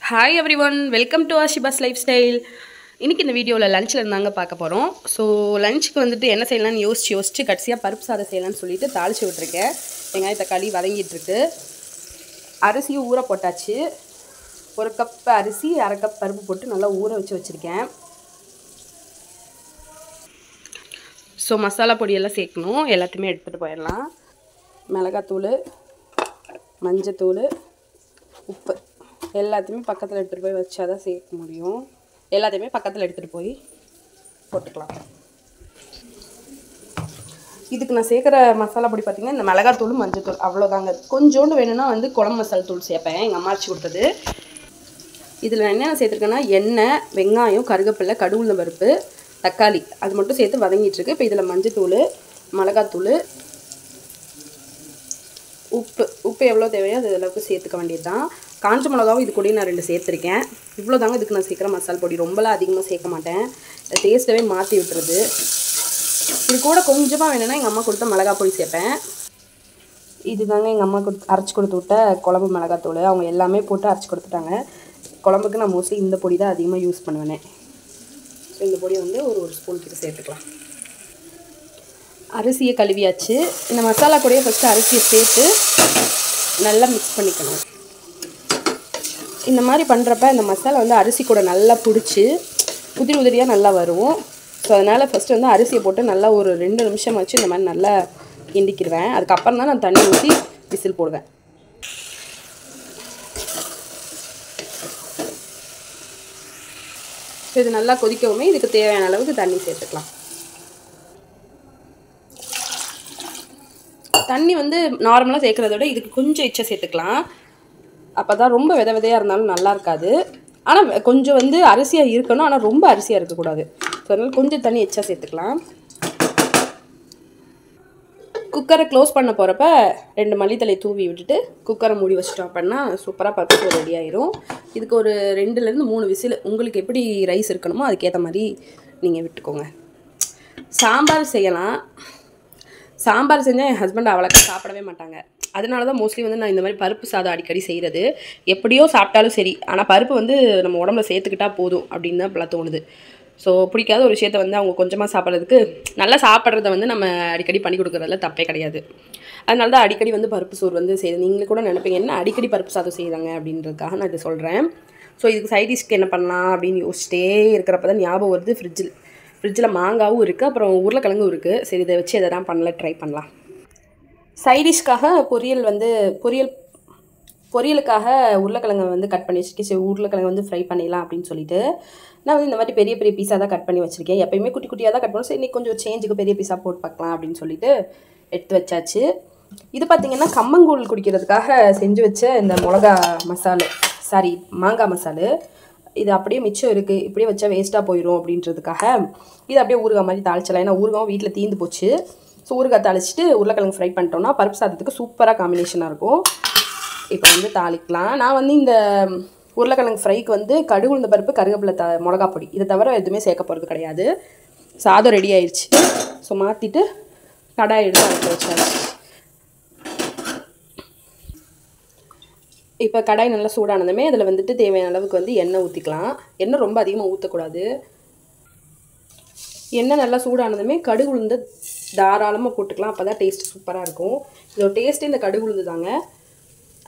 Hi everyone, welcome to Ashiba's Lifestyle. இன்னைக்கு இந்த வீடியோவில் லஞ்சில் இருந்தாங்க பார்க்க போகிறோம். ஸோ லஞ்சுக்கு வந்துட்டு என்ன செய்யலாம்னு யோசிச்சு கடைசியாக பருப்பு சாதம் செய்யலாம்னு சொல்லிட்டு தாளித்து விட்டுருக்கேன். வெங்காய தக்காளி வதங்கிட்டுருக்கு. அரிசியும் ஊற போட்டாச்சு. 1 கப் அரிசி 1/2 கப் பருப்பு போட்டு நல்லா ஊற வச்சுருக்கேன். ஸோ மசாலா பொடியெல்லாம் சேர்க்கணும். எல்லாத்தையுமே எடுத்துகிட்டு போயிடலாம். மிளகாத்தூள், மஞ்சத்தூள், உப்பு எல்லாத்தையுமே பக்கத்தில் எடுத்துகிட்டு போய் வச்சா தான் சேர்க்க முடியும். எல்லாத்தையுமே பக்கத்தில் எடுத்துகிட்டு போய் போட்டுக்கலாம். இதுக்கு நான் சேர்க்குற மசாலா பொடி பார்த்திங்கன்னா இந்த மிளகாத்தூள், மஞ்சத்தூள் அவ்வளோதாங்க. கொஞ்சோண்டு வேணும்னா வந்து குழம்பு மசாலா தூள் சேர்ப்பேன், எங்கள் அம்மா அரைச்சி கொடுத்தது. இதில் என்னென்ன சேர்த்துருக்கேன்னா எண்ணெய், வெங்காயம், கருவேப்பிலை, கடுகு பருப்பு, தக்காளி அது மட்டும் சேர்த்து வதங்கிட்டுருக்கு. இப்போ இதில் மஞ்சத்தூள், மிளகாத்தூள், உப்பு எவ்வளோ தேவையோ அது அளவுக்கு சேர்த்துக்க வேண்டியது தான். காஞ்ச மிளகாவும் இது கூட நான் 2 சேர்த்துருக்கேன். இவ்வளோ தாங்க இதுக்கு நான் சேர்க்குற மசாலா பொடி. ரொம்பலாம் அதிகமாக சேர்க்க மாட்டேன், டேஸ்ட்டவே மாற்றி விட்டுறது. இது கூட கொஞ்சமாக வேணும்னா எங்கள் அம்மா கொடுத்த மிளகா பொடி சேர்ப்பேன். இது தாங்க எங்கள் அம்மா அரைச்சி கொடுத்து விட்ட குழம்பு மிளகாத்தூள். அவங்க எல்லாமே போட்டு அரைச்சி கொடுத்துட்டாங்க. குழம்புக்கு நான் மோஸ்ட்லி இந்த பொடி தான் அதிகமாக யூஸ் பண்ணுவேன். ஸோ இந்த பொடி வந்து ஒரு ஸ்பூன் கிட்ட சேர்த்துக்கலாம். அரிசியை கழுவியாச்சு. இந்த மசாலா கூடயே ஃபஸ்ட்டு அரிசியை சேர்த்து நல்லா மிக்ஸ் பண்ணிக்கணும். இந்த மாதிரி பண்ணுறப்ப இந்த மசாலா வந்து அரிசி கூட நல்லா பிடிச்சி உதிரியாக நல்லா வரும். ஸோ அதனால் ஃபஸ்ட்டு வந்து அரிசியை போட்டு நல்லா ஒரு 2 நிமிஷம் வச்சு இந்த மாதிரி நல்லா கிண்டிக்கிடுவேன். அதுக்கப்புறம் தான் நான் தண்ணி ஊற்றி விசில் போடுவேன். ஸோ இது நல்லா கொதிக்கவுமே இதுக்கு தேவையான அளவுக்கு தண்ணி சேர்த்துக்கலாம். தண்ணி வந்து நார்மலாக சேர்க்குறத விட இதுக்கு கொஞ்சம் எச்சா சேர்த்துக்கலாம். அப்போ தான் ரொம்ப விதையாக இருந்தாலும் நல்லா இருக்காது. ஆனால் கொஞ்சம் வந்து அரிசியாக இருக்கணும், ஆனால் ரொம்ப அரிசியாக இருக்கக்கூடாது. ஸோ அதனால் கொஞ்சம் தண்ணி எச்சா சேர்த்துக்கலாம். குக்கரை க்ளோஸ் பண்ண போகிறப்ப 2 மல்லித்தலை தூவி விட்டுட்டு குக்கரை மூடி வச்சிட்டோம் அப்படின்னா சூப்பராக பருப்பு ரெடி ஆயிரும். இதுக்கு ஒரு 2லேருந்து 3 விசில் உங்களுக்கு எப்படி ரைஸ் இருக்கணுமோ அதுக்கேற்ற மாதிரி நீங்கள் விட்டுக்கோங்க. சாம்பார் செய்யலாம். சாம்பார் செஞ்சால் என் ஹஸ்பண்ட் அவ்வளோக்கா சாப்பிடவே மாட்டாங்க. அதனால தான் மோஸ்ட்லி வந்து நான் இந்த மாதிரி பருப்பு சாதம் அடிக்கடி செய்கிறது. எப்படியோ சாப்பிட்டாலும் சரி, ஆனால் பருப்பு வந்து நம்ம உடம்புல சேர்த்துக்கிட்டா போதும் அப்படின்னு தான் இப்போலாம் தோணுது. ஸோ பிடிக்காத ஒரு விஷயத்தை வந்து அவங்க கொஞ்சமாக சாப்பிட்றதுக்கு நல்லா சாப்பிட்றத வந்து நம்ம அடிக்கடி பண்ணி கொடுக்குறதுல தப்பே கிடையாது. அதனால தான் அடிக்கடி வந்து பருப்பு சோறு வந்து செய்யுது. நீங்களும் கூட நினைப்பீங்க என்ன அடிக்கடி பருப்பு சாதம் செய்கிறாங்க அப்படின்றதுக்காக நான் இதை சொல்கிறேன். ஸோ இதுக்கு சைட் டிஷ்க்கு என்ன பண்ணலாம் அப்படின்னு யோசிச்சிட்டே இருக்கிறப்ப தான் ஞாபகம் வருது, ஃப்ரிட்ஜில் மாங்காவும் இருக்குது, அப்புறம் உருளைக்கிழங்கும் இருக்குது. சரி இதை வச்சு எதை தான் ட்ரை பண்ணலாம். சைடிஷ்காக பொரியலுக்காக உருளைக்கிழங்கை வந்து கட் பண்ணி வச்சுருக்கேன். சரி உருளைக்கிழங்கு வந்து ஃப்ரை பண்ணிடலாம் அப்படின்னு சொல்லிட்டு நான் வந்து இந்த மாதிரி பெரிய பெரிய பீஸாக தான் கட் பண்ணி வச்சுருக்கேன். எப்பயுமே குட்டி குட்டியாக தான் கட் பண்ணுவோம். சரி இன்றைக்கி கொஞ்சம் சேஞ்சுக்கு பெரிய பீஸாக போட்டு பார்க்கலாம் அப்படின்னு சொல்லிட்டு எடுத்து வச்சாச்சு. இது பார்த்திங்கன்னா கம்மங்கூழ் குடிக்கிறதுக்காக செஞ்சு வச்ச இந்த மாங்காய் மசாலு. இது அப்படியே மிச்சம் இருக்குது, இப்படியே வச்சா வேஸ்ட்டாக போயிடும் அப்படின்றதுக்காக இது அப்படியே ஊறுகாய் மாதிரி தாளிச்சலாம். ஏன்னா ஊறுகாவும் வீட்டில் தீர்ந்து போச்சு. ஸோ ஊறுகாய் தாளிச்சிட்டு உருளைக்கிழங்கு ஃப்ரை பண்ணிட்டோம்னா பருப்பு சாதத்துக்கு சூப்பராக காம்பினேஷனாக இருக்கும். இப்போ வந்து தாளிக்கலாம். நான் வந்து இந்த உருளைக்கிழங்கு ஃப்ரைக்கு வந்து கடுகு உளுந்த பருப்பு, கருவேப்பிலை, மிளகா பொடி இதை தவிர எதுவுமே சேர்க்க போகிறது கிடையாது. சாதம் ரெடி ஆயிடுச்சு. ஸோ மாற்றிட்டு கடாய் எடுத்து அடுத்து வச்சாச்சு. இப்போ கடாய் நல்லா சூடானதுமே அதில் வந்துட்டு தேவையான அளவுக்கு வந்து எண்ணெய் ஊற்றிக்கலாம். எண்ணெய் ரொம்ப அதிகமாக ஊற்றக்கூடாது. எண்ணெய் நல்லா சூடானதுமே கடுகு உளுந்து தாராளமாக போட்டுக்கலாம். அப்போ தான் டேஸ்ட் சூப்பராக இருக்கும். இதோட டேஸ்ட்டு இந்த கடுகு உளுந்து தாங்க.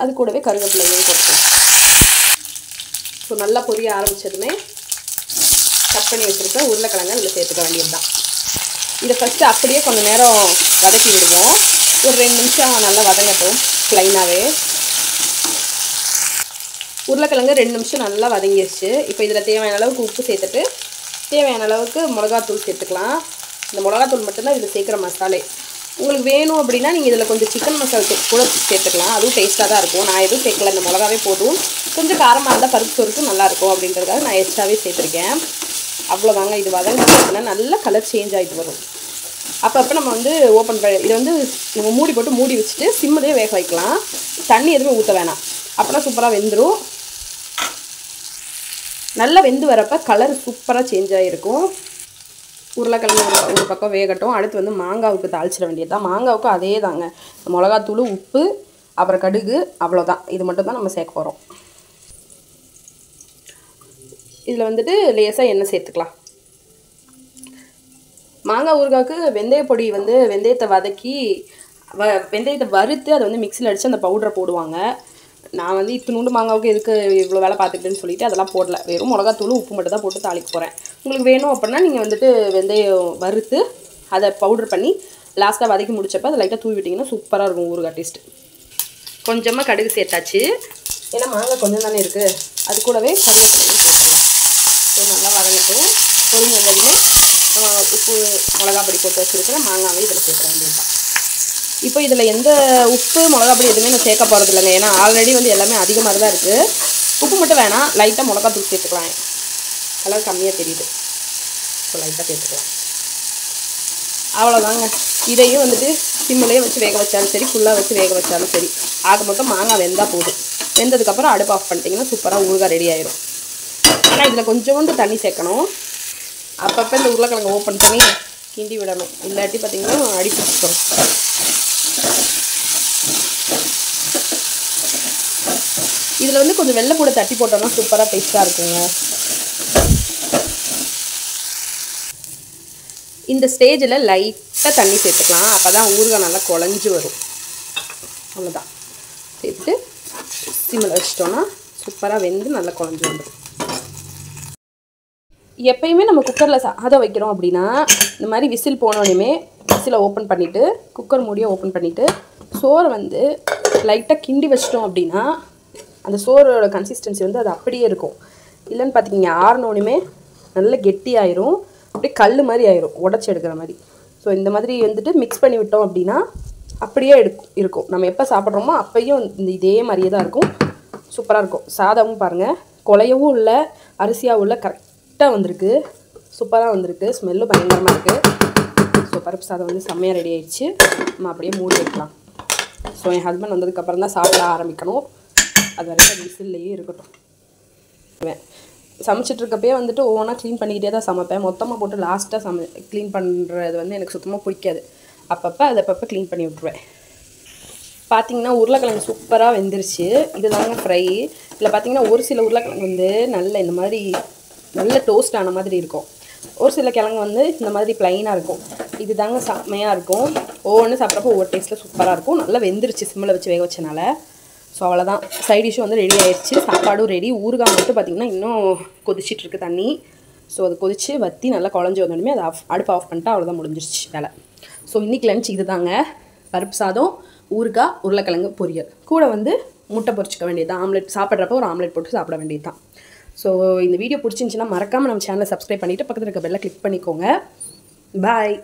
அது கூடவே கருவேப்பிலையும் போட்டுக்கலாம். ஸோ நல்லா பொரிய ஆரம்பித்ததுமே கட் பண்ணி வச்சுருக்க உருளைக்கிழங்கு இதில் சேர்த்துக்க வேண்டியது தான். இதை ஃபஸ்ட்டு அப்படியே கொஞ்சம் நேரம் வதக்கி விடுவோம். ஒரு 2 நிமிஷம் நல்லா வதங்கட்டும் ப்ளைனாகவே. உருளைக்கிழங்கு 2 நிமிஷம் நல்லா வதங்கிடுச்சு. இப்போ இதில் தேவையான அளவுக்கு உப்பு சேர்த்துட்டு தேவையான அளவுக்கு மிளகாத்தூள் சேர்த்துக்கலாம். இந்த மிளகாத்தூள் மட்டும்தான் இதில் சேர்க்குற மசாலே. உங்களுக்கு வேணும் அப்படின்னா நீங்கள் இதில் கொஞ்சம் சிக்கன் மசாலா கூட சேர்த்துக்கலாம். அதுவும் டேஸ்ட்டாக தான் இருக்கும். நான் எதுவும் சேர்க்கல, இந்த மிளகாவே போதும். கொஞ்சம் காரமாக இருந்தால் பருப்பு சோறுக்கு நல்லாயிருக்கும் அப்படின்றதுக்காக நான் எக்ஸ்ட்ராவே சேர்த்துருக்கேன். அவ்வளோதாங்க. இது வதங்கினா நல்லா கலர் சேஞ்ச் ஆகிட்டு வரும். அப்போ நம்ம வந்து ஓப்பன் பண்ணி இதை வந்து நம்ம மூடி போட்டு மூடி வச்சுட்டு சிம்மிலே வேக வைக்கலாம். தண்ணி எதுவுமே ஊற்ற வேணாம். அப்போனா சூப்பராக வெந்துடும். நல்லா வெந்து வரப்போ கலர் சூப்பராக சேஞ்ச் ஆகிருக்கும். உருளைக்கிழங்கு ஒரு பக்கம் வேகட்டும். அடுத்து வந்து மாங்காவுக்கு தாளிச்சிட வேண்டியது தான். மாங்காவுக்கு அதே தாங்க, மிளகாத்தூள், உப்பு, அப்புறம் கடுகு, அவ்வளோதான். இது மட்டும் தான் நம்ம சேர்க்க போகிறோம். இதில் வந்துட்டு லேசாக எண்ணெய் சேர்த்துக்கலாம். மாங்காய் ஊறுகாய்க்கு வெந்தய பொடி வந்து வெந்தயத்தை வதக்கி வெந்தயத்தை வறுத்து அதை வந்து மிக்சியில் அடித்து அந்த பவுடரை போடுவாங்க. நான் வந்து இத்தினூண்டு மாங்காவுக்கு எதுக்கு இவ்வளோ வேலை பார்த்துக்கிட்டேன்னு சொல்லிட்டு அதெல்லாம் போடல. வெறும் மிளகாத்தூள் உப்பு மட்டும் தான் போட்டு தாளிக்க போகிறேன். உங்களுக்கு வேணும் அப்படின்னா நீங்கள் வந்துட்டு வெந்தயம் வறுத்து அதை பவுடர் பண்ணி லாஸ்ட்டாக வதக்கி முடிச்சப்போ அதை லைட்டாக தூவி விட்டிங்கன்னா சூப்பராக இருக்கும் ஊறுகாய் டேஸ்ட்டு. கொஞ்சமாக கடுகு சேர்த்தாச்சு. ஏன்னா மாங்காய் கொஞ்சம் தானே இருக்குது. அது கூடவே கருவேப்பிலை சேர்த்துக்கலாம். ஸோ நல்லா வதங்கட்டும். பொரிஞ்சு வந்ததுமே உப்பு மிளகாப்பொடி போட்டு வச்சுருக்கிற மாங்காவை இதில் சேர்க்க வேண்டியதுதான். இப்போ இதில் எந்த உப்பு மிளகாப்பொடி எதுவுமே நான் சேர்க்க போகிறது இல்லைங்க. ஏன்னா ஆல்ரெடி வந்து எல்லாமே அதிகமாக தான் இருக்குது. உப்பு மட்டும் வேணாம், லைட்டாக மிளகாத்தூள் சேர்த்துக்கலாம். கலர் கம்மியாக தெரியுது, ஸோ லைட்டாக சேர்த்துக்கலாம். அவ்வளோதாங்க. இதையும் வந்துட்டு சிம்மிலேயே வச்சு வேக வச்சாலும் சரி, ஃபுல்லாக வச்சு வேக வச்சாலும் சரி, ஆக மொத்தம் மாங்காய் வெந்தால் போதும். வெந்ததுக்கப்புறம் அடுப்பு ஆஃப் பண்ணிட்டீங்கன்னா சூப்பராக ஊறுகாய் ரெடி ஆயிடும். ஆனால் இதில் கொஞ்சோண்டு தண்ணி சேர்க்கணும். அப்பப்போ இந்த உருளைக்கிழங்கு ஓப்பன் பண்ணி கிண்டி விடணும், இல்லாட்டி பார்த்திங்கன்னா அடி பிடிச்சிடும். இதில் வந்து கொஞ்சம் வெள்ளை கூட தட்டி போட்டோம்னா சூப்பராக டேஸ்ட்டாக இருக்குங்க. இந்த ஸ்டேஜில் லைட்டாக தண்ணி சேர்த்துக்கலாம். அப்போ தான் ஊறுகாய் நல்லா குழஞ்சி வரும். அவ்வளோதான். சேர்த்து சிம்மில் வச்சிட்டோன்னா சூப்பராக வெந்து நல்லா குழஞ்சி வந்துடும். எப்பயுமே நம்ம குக்கரில் சாதம் வைக்கிறோம் அப்படின்னா இந்த மாதிரி விசில் போனோடனே விசிலை ஓப்பன் பண்ணிவிட்டு குக்கர் மூடியை ஓப்பன் பண்ணிவிட்டு சோறை வந்து லைட்டாக கிண்டி வச்சிட்டோம் அப்படின்னா அந்த சோறோட கன்சிஸ்டன்சி வந்து அது அப்படியே இருக்கும். இல்லைன்னு பார்த்திங்க ஆறினோடனே நல்ல கெட்டியாயிரும், அப்படியே கல் மாதிரி ஆயிரும், உடச்சி எடுக்கிற மாதிரி. ஸோ இந்த மாதிரி வந்துட்டு மிக்ஸ் பண்ணி விட்டோம் அப்படின்னா அப்படியே இருக்கும். நம்ம எப்போ சாப்பிட்றோமோ அப்பையும் இதே மாதிரியே தான் இருக்கும். சூப்பராக இருக்கும். சாதமும் பாருங்கள் குலையவும் இல்லை, அரிசியாகவும் இல்லை, கரெக்டாக வந்திருக்கு. சூப்பராக வந்திருக்கு. ஸ்மெல்லும் பயங்கரமாக இருக்குது. ஸோ பருப்பு சாதம் வந்து செம்மையாக ரெடி ஆயிடுச்சு. நம்ம அப்படியே மூடி வைக்கலாம். ஸோ என் ஹஸ்பண்ட் வந்ததுக்கப்புறம் தான் சாப்பிட ஆரம்பிக்கணும். அது வரைக்கும் விசில்லையே இருக்கட்டும். சமைச்சிட்ருக்கப்பே வந்துட்டு ஒவ்வொன்றா க்ளீன் பண்ணிக்கிட்டே தான் சமைப்பேன். மொத்தமாக போட்டு லாஸ்ட்டாக க்ளீன் பண்ணுறது வந்து எனக்கு சுத்தமாக பிடிக்காது. அப்பப்போ க்ளீன் பண்ணி விட்ருவேன். பார்த்திங்கன்னா உருளைக்கிழங்கு சூப்பராக வெந்துருச்சு. இது தாங்க ஃப்ரை. இதில் பார்த்திங்கன்னா ஒரு சில உருளைக்கிழங்கு வந்து நல்ல இந்த மாதிரி நல்ல டோஸ்ட் ஆன மாதிரி இருக்கும். ஒரு சில கிழங்கு வந்து இந்த மாதிரி ப்ளைனாக இருக்கும். இது தாங்க செம்மையாக இருக்கும். ஒவ்வொன்று சாப்பிட்றப்போ ஒவ்வொரு டேஸ்ட்டில் சூப்பராக இருக்கும். நல்லா வெந்துருச்சு சிம்மில் வச்சு வேக வச்சனால. ஸோ அவ்வளோதான். சைட் டிஷ்ஷும் வந்து ரெடி ஆயிடுச்சு. சாப்பாடும் ரெடி. ஊறுகாய் மட்டும் பார்த்திங்கன்னா இன்னும் கொதிச்சிட்ருக்கு தண்ணி. ஸோ அது கொதித்து வற்றி நல்லா குழஞ்சி வந்தோடனே அதை அடுப்பு ஆஃப் பண்ணிட்டா அவ்வளோதான், முடிஞ்சிருச்சு வேலை. ஸோ இன்றைக்கி லஞ்ச் இது தாங்க. பருப்பு சாதம், ஊறுகாய், உருளைக்கிழங்கு பொரியல், கூட வந்து முட்டை பொரிச்சிக்க வேண்டியது தான். ஆம்லெட் சாப்பிட்றப்போ ஒரு ஆம்லெட் போட்டு சாப்பிட வேண்டியது தான். ஸோ இந்த வீடியோ பிடிச்சிருந்துச்சின்னா மறக்காமல் நம்ம சேனலை சப்ஸ்கிரைப் பண்ணிவிட்டு பக்கத்தில் இருக்க பெல்லை கிளிக் பண்ணிக்கோங்க. பாய்.